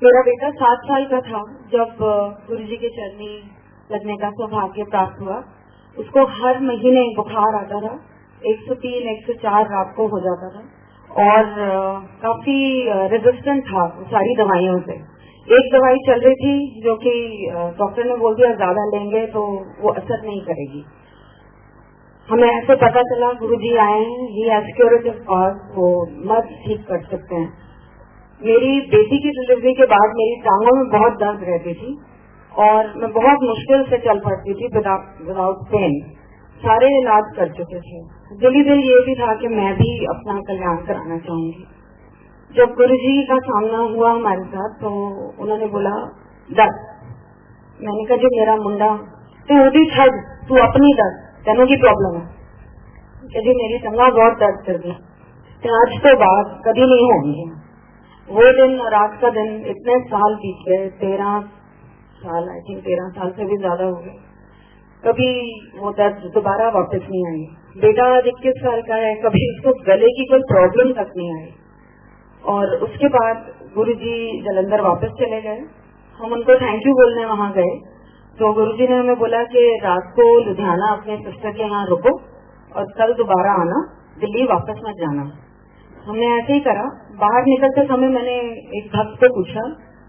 मेरा बेटा 7 साल का था जब गुरुजी के चरनी लगने का सौभाग्य प्राप्त हुआ। उसको हर महीने बुखार आता था, 103, 104 रात को हो जाता था और काफी रेजिस्टेंट था सारी दवाइयों से। एक दवाई चल रही थी जो कि डॉक्टर ने बोल दिया ज्यादा लेंगे तो वो असर नहीं करेगी। हमें ऐसे पता चला गुरुजी आए हैं, ही हैज क्यूरेटिव कॉज, वो मर्ज ठीक कर सकते हैं। मेरी बेटी की डिलीवरी के बाद मेरी टांगों में बहुत दर्द रहती थी और मैं बहुत मुश्किल से चल पड़ती थी विदाउट पेन। सारे इलाज कर चुके थे। दिली दिल ये भी था कि मैं भी अपना कल्याण कराना चाहूंगी। जब गुरुजी का सामना हुआ हमारे साथ तो उन्होंने बोला दर्द। मैंने कहा जी मेरा मुंडा तो वो भी छड़ तू अपनी दर्द तेनों की प्रॉब्लम है जी, मेरी टंगा बहुत दर्द कर दी, आज तो बात कभी नहीं होंगी। वो दिन और आज का दिन इतने साल बीत गए, 13 साल, आई थिंक 13 साल से भी ज्यादा हो गए, कभी वो दर्द दोबारा वापस नहीं आई। बेटा 21 साल का है, कभी उसको गले की कोई प्रॉब्लम तक नहीं आई। और उसके बाद गुरुजी जालंधर वापस चले गए। हम उनको थैंक यू बोलने वहां गए तो गुरुजी ने हमें बोला कि रात को लुधियाना अपने सिस्टर के यहाँ रुको और कल दोबारा आना, दिल्ली वापस मत जाना। हमने ऐसे ही करा। बाहर निकलते समय मैंने एक भक्त को पूछा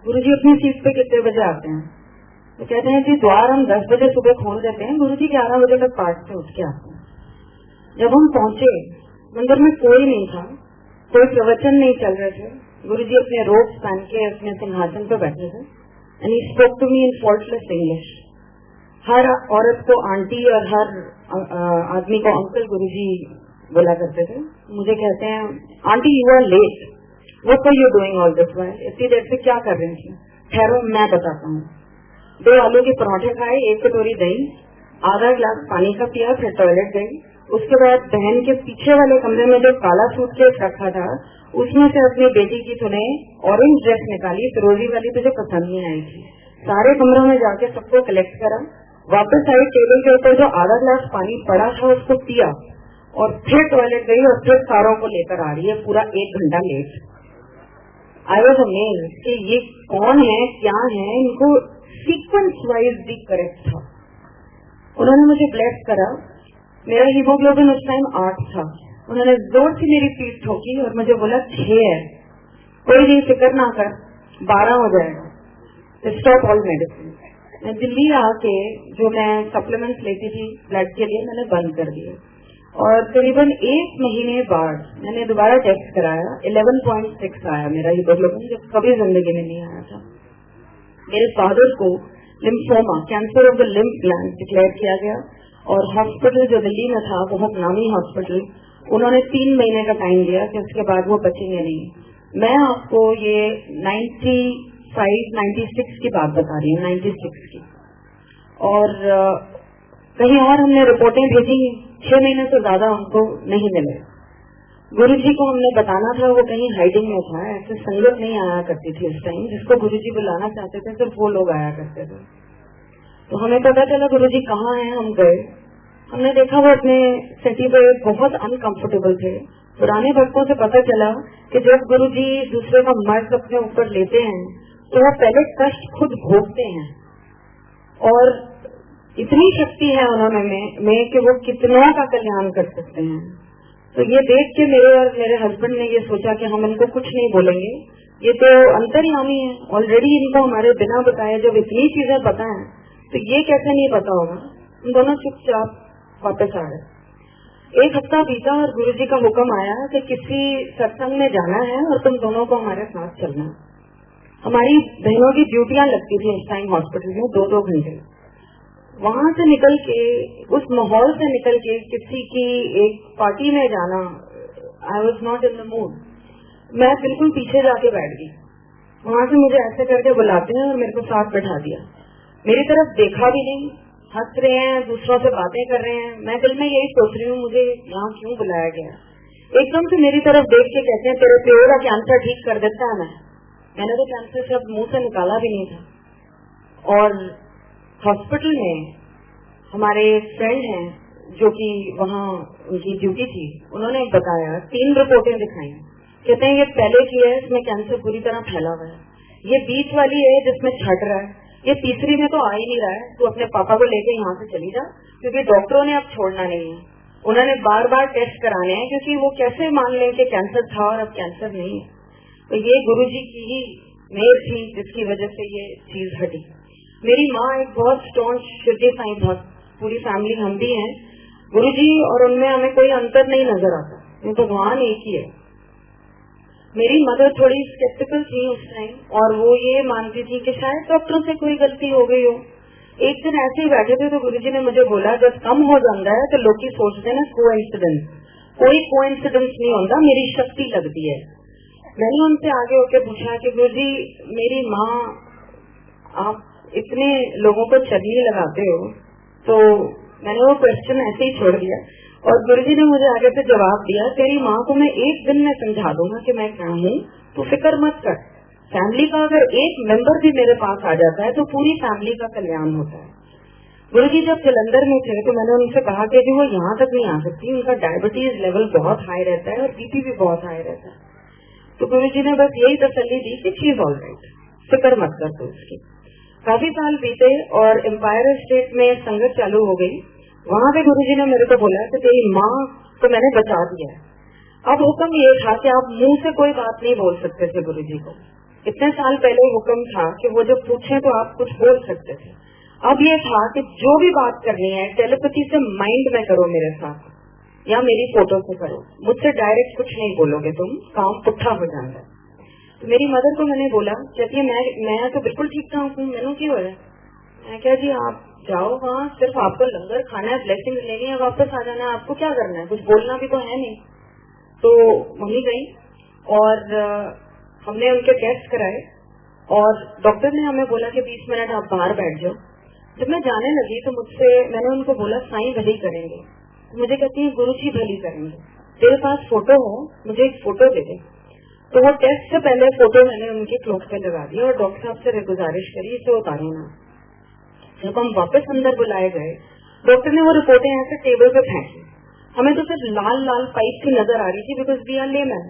गुरुजी अपनी सीट पे कितने बजे आते हैं? तो कहते हैं जी द्वार हम 10 बजे सुबह खोल देते हैं, गुरुजी 11 बजे तक पाठ से उठ के आते हैं। जब हम पहुंचे मंदिर में कोई नहीं था, कोई प्रवचन नहीं चल रहे थे। गुरुजी अपने रोब्स पहन के अपने सिंहासन पे बैठे थे and he spoke to me in faultless English. हर औरत को आंटी और हर आदमी को अंकल गुरुजी बोला करते थे। मुझे कहते हैं aunty you are late, what are you doing all this while? इतनी देर से क्या कर रही थी? ठहरो मैं बताता हूँ। 2 आलू के पराठे खाए, 1 कटोरी दही, आधा गिलास पानी का पिया, फिर टॉयलेट गई। उसके बाद बहन के पीछे वाले कमरे में जो काला सूटकेस रखा था उसमें से अपनी बेटी की तूने ऑरेंज ड्रेस निकाली, फिरोजी वाली तुझे पसंद नहीं आई थी। सारे कमरों में जाके सबको कलेक्ट करा, वापस आई, टेबल के ऊपर जो आधा गिलास पानी पड़ा था उसको पिया और फिर टॉयलेट गई और फिर सारों को लेकर आ रही है पूरा 1 घंटा लेट। आई वॉज अमेज्ड कि ये कौन है, क्या है, इनको सीक्वेंस वाइज भी करेक्ट था। उन्होंने मुझे ब्लेस करा। मेरा हीमोग्लोबिन उस टाइम 8 था। उन्होंने जोर से मेरी पीठ ठोकी और मुझे बोला 6 है, कोई नहीं फिक्र ना कर, 12 हो जाएगा, स्टॉप ऑल मेडिसिन। मैं दिल्ली आके जो मैं सप्लीमेंट्स लेती थी ब्लड के लिए मैंने बंद कर दिए और करीबन 1 महीने बाद मैंने दोबारा टेस्ट कराया, 11.6 आया मेरा हीमोग्लोबिन, जो कभी जिंदगी में नहीं आया था। मेरे फादर को lymphoma, cancer of the lymph gland declare किया गया और हॉस्पिटल जो दिल्ली में था, बहुत नामी हॉस्पिटल, उन्होंने 3 महीने का टाइम दिया कि उसके बाद वो बचेंगे नहीं। मैं आपको ये 95, 96 की बात बता रही हूँ, 96 की। और कहीं और हमने रिपोर्टें भेजी, 6 महीने से ज्यादा हमको नहीं मिले। गुरुजी को हमने बताना था, वो कहीं हाइडिंग में था। ऐसे संगत नहीं आया करती थी उस टाइम, जिसको गुरुजी बुलाना चाहते थे सिर्फ वो लोग आया करते थे। तो हमें पता चला गुरुजी कहाँ हैं। हम गए, हमने देखा वो अपने सिटी पे बहुत अनकंफर्टेबल थे। पुराने भक्तों से पता चला कि जब गुरुजी दूसरे का मर्ज अपने ऊपर लेते हैं तो वो पहले कष्ट खुद भोगते हैं और इतनी शक्ति है उन्होंने में कि वो कितनों का कल्याण कर सकते हैं। तो ये देख के मेरे और मेरे हस्बैंड ने ये सोचा कि हम इनको कुछ नहीं बोलेंगे, ये तो अंतर्यामी है, ऑलरेडी इनको हमारे बिना बताए जब इतनी चीजें पता है तो ये कैसे नहीं पता होगा। हम दोनों चुपचाप वापस आ गए। 1 हफ्ता बीता और गुरुजी का हुक्म आया कि किसी सत्संग में जाना है और तुम दोनों को हमारे साथ चलना। हमारी बहनों की ड्यूटियां लगती थी उस टाइम हॉस्पिटल में 2-2 घंटे। वहां से निकल के, उस माहौल से निकल के किसी की एक पार्टी में जाना, I was not in the mood. मैं बिल्कुल पीछे जाके बैठ गई। वहां से मुझे ऐसे करके बुलाते हैं और मेरे को साथ बैठा दिया। मेरी तरफ देखा भी नहीं, हंस रहे हैं, दूसरों से बातें कर रहे हैं। मैं दिल में यही सोच रही हूँ मुझे यहाँ क्यों बुलाया गया। एकदम से मेरी तरफ देख के कहते हैं तेरे प्योर का कैंसर ठीक कर देता है। मैंने तो कैंसर शब्द मुंह से निकाला भी नहीं था। और हॉस्पिटल में हमारे फ्रेंड हैं जो कि वहाँ उनकी ड्यूटी थी, उन्होंने बताया, 3 रिपोर्टें दिखाई। कहते हैं ये पहले की है, इसमें कैंसर पूरी तरह फैला हुआ है, ये बीच वाली है जिसमें छट रहा है, ये तीसरी में तो आ ही नहीं रहा है, तू अपने पापा को लेके यहाँ से चली जा, क्योंकि डॉक्टरों ने अब छोड़ना नहीं है। उन्होंने बार बार टेस्ट कराने हैं, क्योंकि वो कैसे मान लें कि कैंसर था और अब कैंसर नहीं है। तो ये गुरुजी की ही मेहर थी जिसकी वजह से ये चीज हटी। मेरी माँ एक बहुत स्टोन शिरडी साईं भक्त, पूरी फैमिली हम भी हैं। गुरुजी और उनमें हमें कोई अंतर नहीं नजर आता, भगवान एक ही है। मेरी मदर थोड़ी स्केप्टिकल थी उस टाइम, और वो ये मानती थी कि शायद डॉक्टरों से कोई गलती हो गई हो। एक दिन ऐसे ही बैठे थे तो गुरुजी ने मुझे बोला, जब कम हो जाता है तो लोग ही सोचते हैं ना कोइंसिडेंस, कोई कोइंसिडेंस नहीं होता, मेरी शक्ति लगती है। मैंने उनसे आगे होकर पूछा कि गुरुजी मेरी माँ, आप इतने लोगों को चलनी लगाते हो, तो मैंने वो क्वेश्चन ऐसे ही छोड़ दिया और गुरुजी ने मुझे आगे से जवाब दिया, तेरी माँ को मैं एक दिन में समझा दूंगा कि मैं क्या हूँ, तो फिक्र मत कर। फैमिली का अगर एक मेंबर भी मेरे पास आ जाता है तो पूरी फैमिली का कल्याण होता है। गुरुजी जब जलंधर में थे तो मैंने उनसे कहा कि वो यहाँ तक नहीं आ सकती, उनका डायबिटीज लेवल बहुत हाई रहता है और बीपी भी बहुत हाई रहता है। तो गुरुजी ने बस यही तसल्ली दी कि शी इज ऑल राइट, फिक्र मत कर तू उसकी। काफी साल बीते और एम्पायर स्टेट में संगत चालू हो गई। वहाँ पे गुरुजी ने मेरे को बोला कि तेरी माँ को मैंने बचा दिया है। अब हुक्म ये था कि आप मुंह से कोई बात नहीं बोल सकते थे गुरुजी को। इतने साल पहले हुक्म था कि वो जब पूछे तो आप कुछ बोल सकते थे। अब ये था कि जो भी बात करनी है टेलीपैथी से माइंड में करो मेरे साथ या मेरी फोटो से करो, मुझसे डायरेक्ट कुछ नहीं बोलोगे तुम, काम पुट्ठा हो जाता है। तो मेरी मदर को मैंने बोला, कहती है मैं तो बिल्कुल ठीक ठाक हूँ, मैंने क्यों हो रहा है? मैं क्या जी आप जाओ वहाँ, सिर्फ आपको लंगर खाना है, ब्लेसिंग लेनी है, वापस आ जाना है, आपको क्या करना है, कुछ बोलना भी तो है नहीं। तो मम्मी गई और हमने उनके टेस्ट कराए और डॉक्टर ने हमें बोला कि 20 मिनट आप बाहर बैठ जाओ। जब मैं जाने लगी तो मैंने उनको बोला साईं भली करेंगे। तो मुझे कहती है गुरुजी भली करेंगे, तेरे पास फोटो हो, मुझे एक फोटो दे दे। तो वो टेस्ट से पहले फोटो मैंने उनकी क्लोथ पे लगा दी और डॉक्टर साहब से गुजारिश करी इसे उतारो ना। जब हम वापस अंदर बुलाए गए, डॉक्टर ने वो रिपोर्टें ऐसे टेबल पे फेंकी। हमें तो सिर्फ लाल लाल पाइप की नजर आ रही थी, बिकॉज वी आर लेमैन।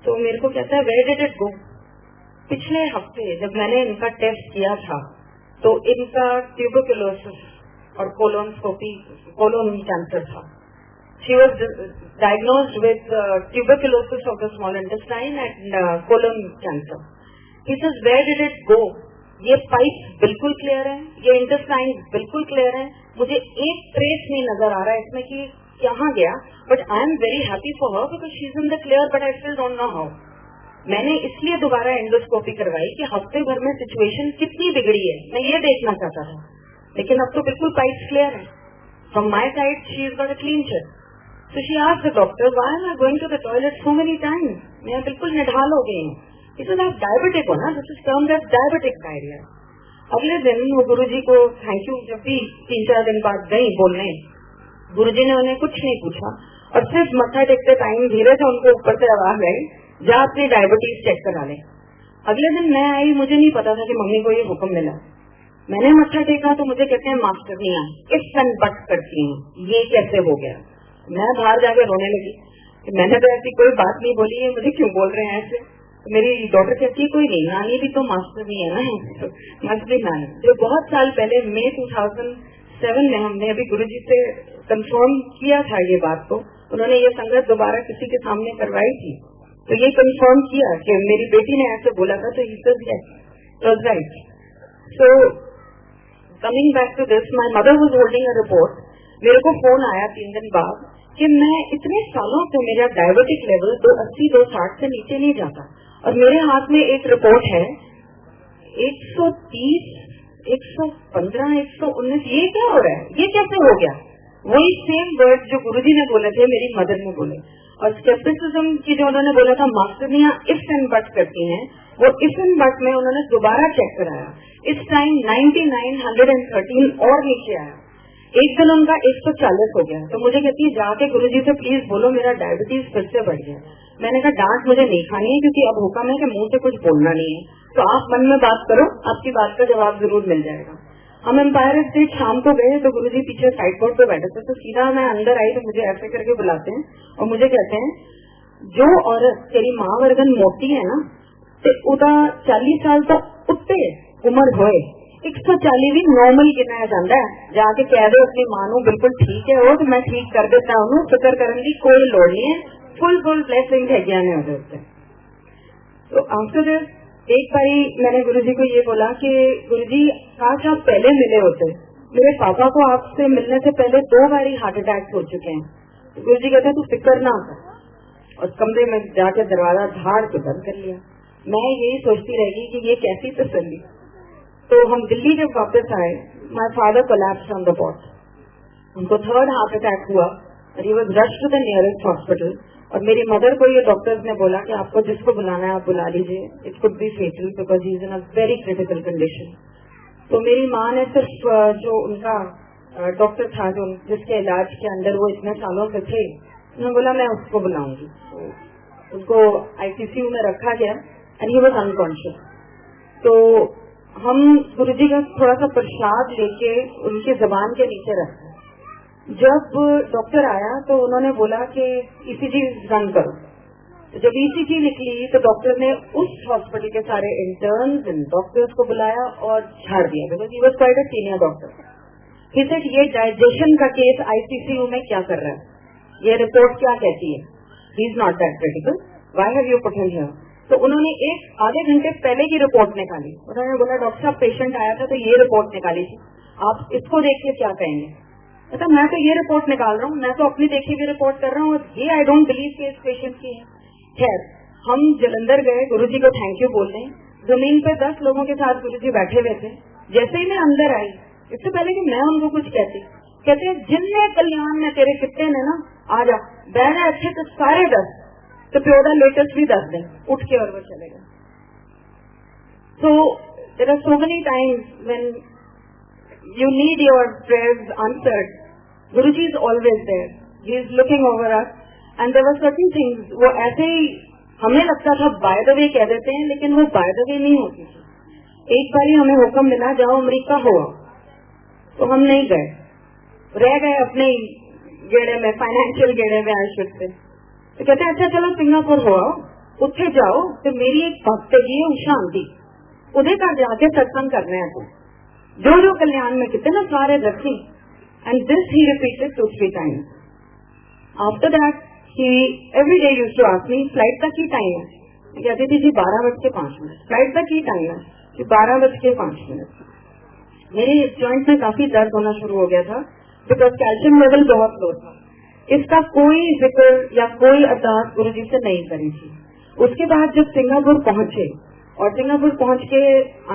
तो मेरे को कहता है वेयर डिड इट गो? पिछले हफ्ते जब मैंने इनका टेस्ट किया था तो इनका ट्यूबरकुलोसिस और कोलोन कैंसर था। She was diagnosed with tuberculosis of the small intestine and colon cancer. He says, where did it go? ये पाइप बिल्कुल क्लियर है, ये इंटेस्टाइन बिल्कुल क्लियर है, मुझे एक ट्रेस नहीं नजर आ रहा है इसमें कि कहाँ गया। But I am very happy for her because she is in the clear, but I still don't know how. मैंने इसलिए दोबारा एंडोस्कोपी करवाई कि हफ्ते भर में सिचुएशन कितनी बिगड़ी है, मैं ये देखना चाहता था। लेकिन अब तो बिल्कुल पाइप क्लियर है। From my side she is got a clean chit. So she asked the doctor, why am I going to the toilet so many times? मैं बिल्कुल निढाल हो गई हूँ। He said, आप डायबिटिक हो ना, this is termed as diabetic diarrhea। अगले दिन वो गुरुजी को थैंक यू जब भी 3-4 दिन बाद गई बोलने, गुरुजी ने उन्हें कुछ नहीं पूछा और सिर्फ मत्था टेकते टाइम धीरे से उनको ऊपर से आवाज आई, जा अपनी डायबिटीज चेक करा ले। अगले दिन मैं आई, मुझे नहीं पता था कि मम्मी को ये हुक्म मिला। मैंने मत्था टेका तो मुझे कहते हैं मास्टर नहीं आ, इफ एंड बट करती हूँ, ये कैसे हो गया? मैं बाहर जाकर रोने लगी कि मैंने तो ऐसी कोई बात नहीं बोली है, मुझे क्यों बोल रहे हैं ऐसे? तो मेरी डॉटर कहती है कोई नहीं, नानी भी तो मास्टर नहीं है ना, तो मस्त भी नानी। जो बहुत साल पहले मई 2007 में हमने अभी गुरुजी से कंफर्म किया था ये बात को, उन्होंने ये संगत दोबारा किसी के सामने करवाई थी, तो ये कंफर्म किया कि मेरी बेटी ने ऐसे बोला था, तो he said yes right. So coming back to this, my mother was holding a report. मेरे को फोन आया 3 दिन बाद कि मैं इतने सालों से मेरा डायबिटिक लेवल 280-260 से नीचे नहीं जाता और मेरे हाथ में एक रिपोर्ट है 130, 115, 119, ये क्या हो रहा है, ये कैसे हो गया? वही सेम वर्ड जो गुरुजी ने बोले थे मेरी मदर ने बोले। और स्केप्टिसिज्म की जो उन्होंने बोला था मास्टरनियां इफ एंड बट करती हैं, वो इफ एंड बट में उन्होंने दोबारा चेक कराया। इस टाइम 99, 113 और नीचे आया। एक दिन उनका 140 हो गया। तो मुझे कहती है जाके गुरुजी से प्लीज बोलो मेरा डायबिटीज फिर से बढ़ गया। मैंने कहा डांट मुझे नहीं खानी है क्योंकि अब हुक्म है कि मुंह से कुछ बोलना नहीं है, तो आप मन में बात करो, आपकी बात का जवाब जरूर मिल जाएगा। हम एम्पायर स्टेट शाम को गए तो गुरुजी पीछे साइड बोर्ड पे बैठे थे, तो सीधा मैं अंदर आई तो मुझे ऐसे करके बुलाते हैं और मुझे कहते हैं जो औरत तेरी माँ वर्गन मोटी है ना, ਤੇ ਉਹਦਾ 40 ਸਾਲ ਤੋਂ ਉੱਤੇ ਉਮਰ ਹੋਏ 140 ਵੀ ਨੋਰਮਲ ਗਿਣਿਆ ਜਾਂਦਾ ਹੈ। ਜਾ ਕੇ ਕਹਿ ਦਿਓ ਆਪਣੀ ਮਾਂ ਨੂੰ ਬਿਲਕੁਲ ਠੀਕ ਹੈ ਉਹ, ਤੇ ਮੈਂ ਠੀਕ ਕਰ ਦਿੱਤਾ ਉਹਨੂੰ, ਫਿਕਰ ਕਰਨ ਦੀ ਕੋਈ ਲੋੜ नहीं है, फुल ब्लेसिंग है ज्ञान है उधर। तो आफ्टर दिस एक बारी मैंने गुरुजी को ये बोला कि गुरुजी काश आप पहले मिले होते, मेरे पापा को आपसे मिलने से पहले 2 बारी हार्ट अटैक हो चुके हैं। तो गुरुजी कहते तू फिक्र ना कर, और कमरे में जाके दरवाजा झाड़ के बंद कर लिया। मैं यही सोचती रह गई कि ये कैसी तसल्ली। तो हम दिल्ली जब वापस आए, my father collapsed on the spot, उनको 3rd हार्ट अटैक हुआ और he was rushed to the nearest hospital. और मेरी मदर को ये डॉक्टर्स ने बोला कि आपको जिसको बुलाना है आप बुला लीजिए, it could be fatal because he is in a very critical condition. तो मेरी माँ ने सिर्फ जो उनका डॉक्टर था जो जिसके इलाज के अंदर वो इतने सालों से थे, उन्होंने बोला मैं उसको बुलाऊंगी। तो उसको आईसीयू में रखा गया एंड ही वाज अनकॉन्शियस। तो हम गुरुजी का थोड़ा सा प्रसाद लेके उनकी जबान के नीचे रखा। जब डॉक्टर आया तो उन्होंने बोला कि ईसीजी रन करो। तो जब ईसीजी निकली तो डॉक्टर ने उस हॉस्पिटल के सारे इंटर्न्स एंड डॉक्टर्स को बुलाया और झाड़ दिया, because he was quite a senior doctor. He said ये डाइजेशन का केस आईसीयू में क्या कर रहा है, ये रिपोर्ट क्या कहती है, he is not that critical, why have you put him here. तो उन्होंने एक आधे घंटे पहले की रिपोर्ट निकाली। उन्होंने बोला डॉक्टर साहब पेशेंट आया था तो ये रिपोर्ट निकाली थी, आप इसको देख के क्या कहेंगे। अच्छा मैं तो ये रिपोर्ट निकाल रहा हूँ, मैं तो अपनी देखी हुई रिपोर्ट कर रहा हूँ, और ये आई डोंट बिलीव कि इस पेशेंट की है। खैर हम जलंधर गए, गुरुजी को थैंक यू बोलने। जमीन पे 10 लोगों के साथ गुरुजी बैठे हुए थे। जैसे ही मैं अंदर आई, इससे पहले कि मैं उनको कुछ कहते जिनने कल्याण में तेरे कितने ने ना आ जा बैठा अच्छे तो सारे 10 तो प्योदा लेटेस्ट भी 10 दें उठ के और वो चले गए। So there are so many times when you need your prayers answered. Guruji is always there. He is looking over us. And there were certain things वो ऐसे ही हमें लगता था by the way कह देते हैं, लेकिन वो by the way नहीं होती थी। एक बारी हमें हुक्म मिला जाओ अमेरिका हो, तो हम नहीं गए, रह गए अपने गेड़े में, फाइनेंशियल गेड़े में आयुष्य से। तो कहते हैं अच्छा चलो सिंगापुर हो आओ, उत्थे जाओ। तो मेरी एक भक्त जी है उषा आंटी, उधर का जाके सत्संग करने हैं तो जो जो कल्याण में कितने ना सारे रखी। And this he repeated 2-3 times. After that he every day used to ask me flight का की टाइम है, मैं कहती थी जी 12:05। फ्लाइट का की टाइम है कि 12:05। मेरे जॉइंट में काफी दर्द होना शुरू हो गया था बिकॉज कैल्शियम लेवल बहुत लो था। इसका कोई जिक्र या कोई अरदास गुरुजी से नहीं करी थी। उसके बाद जब सिंगापुर पहुंचे और सिंगापुर पहुंच के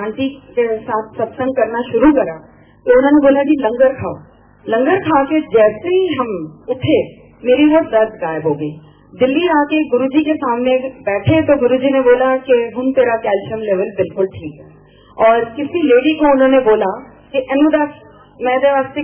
आंटी के साथ सत्संग करना शुरू करा, तो उन्होंने बोला जी लंगर खाओ। लंगर खा के जैसे ही हम उठे मेरी वो दर्द गायब हो गई। दिल्ली आके गुरुजी के सामने बैठे तो गुरुजी ने बोला कि हम तेरा कैल्शियम लेवल बिल्कुल ठीक है। और किसी लेडी को उन्होंने बोला कि अनुदास मैदे वास्ते